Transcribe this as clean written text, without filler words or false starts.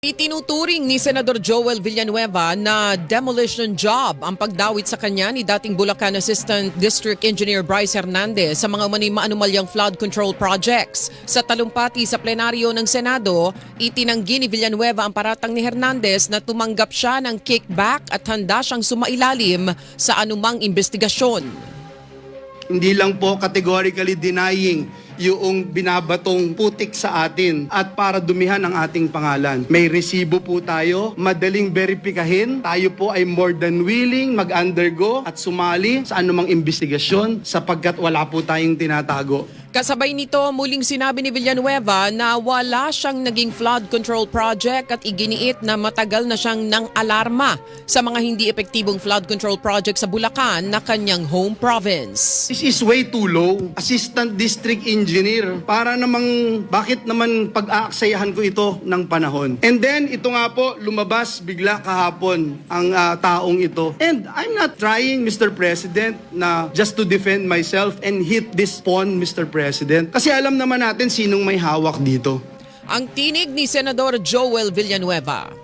Itinuturing ni Senador Joel Villanueva na demolition job ang pagdawit sa kanya ni dating Bulacan Assistant District Engineer Bryce Hernandez sa mga maanumalyang flood control projects. Sa talumpati sa plenaryo ng Senado, itinanggi ni Villanueva ang paratang ni Hernandez na tumanggap siya ng kickback at handa siyang sumailalim sa anumang investigasyon. Hindi lang po categorically denying yung binabatong putik sa atin at para dumihan ang ating pangalan. May resibo po tayo, madaling beripikahin. Tayo po ay more than willing mag-undergo at sumali sa anumang investigasyon sapagkat wala po tayong tinatago. Kasabay nito, muling sinabi ni Villanueva na wala siyang naging flood control project at iginiit na matagal na siyang nang alarma sa mga hindi epektibong flood control project sa Bulacan na kanyang home province. This is way too low. Assistant District Engineer. Para namang, bakit naman pag-aaksayahan ko ito ng panahon? And then, ito nga po, lumabas bigla kahapon ang taong ito. And I'm not trying, Mr. President, na just to defend myself and hit this pawn, Mr. President. Kasi alam naman natin sinong may hawak dito. Ang tinig ni Senador Joel Villanueva.